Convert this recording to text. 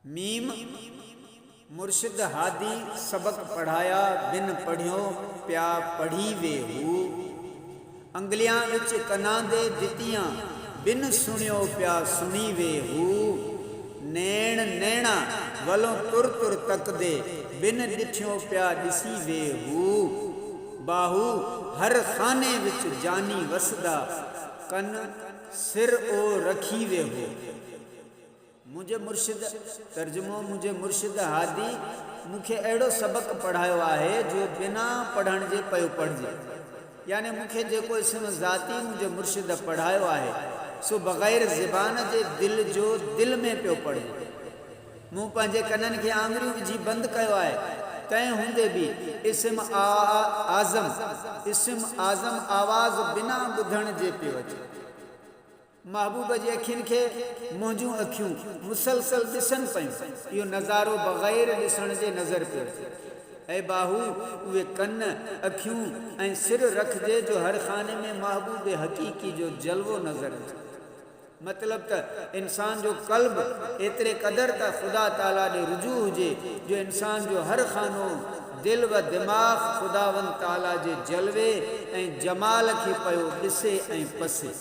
मीम मुर्शिद हादी सबक पढ़ाया बिन पढ़ियो प्या पढ़ी वे हू। अंगलियां विच कनां दे दितियां बिन सुनियो प्या सुनी वे हू। नैण नैणा वलों तुर तुर तक दे बिन डिठियो प्या दिसी वे हू। बाहू हर खाने विच जानी वसदा कन सिर ओ रखी वे हो। मुझे मुर्शिद तर्जुमो मुझे मुर्शिद हादी मुखे अहिड़ो सबक पढ़ायो आहे जो बिना पढ़ण जे पयो पढ़जे। यानी मुखे जेको इस्म ज़ाती मुझे मुर्शिद पढ़ायो आहे सो बग़ैर ज़बान जे दिल जो दिल में पियो पढ़े। मूं पंहिंजे कननि खे आङुरियूं विझी बंदि कयो आहे, तंहिं हूंदे बि इस्म आज़म आवाज़ बिना ॿुधण जे पियो अचे। महबूब जी अखियुनि खे मुंहिंजूं अखियूं मुसलसल ॾिसनि पियूं, इहो नज़ारो बग़ैर ॾिसण जे नज़र पियो अचे। ऐं बाहू उहे कन अखियूं ऐं सिर रखिजे जो हर खाने में महबूब हक़ीक़ी जो जलवो नज़र अचे। मतिलब त इंसान जो क़ल्ब एतिरे क़दर त ख़ुदा ताला ॾे रुजू हुजे जो इंसान जो हर खानो दिल व दिमाग़ ख़ुदावंद ताला जे जलवे ऐं जमाल खे पियो ॾिसे ऐं पसे।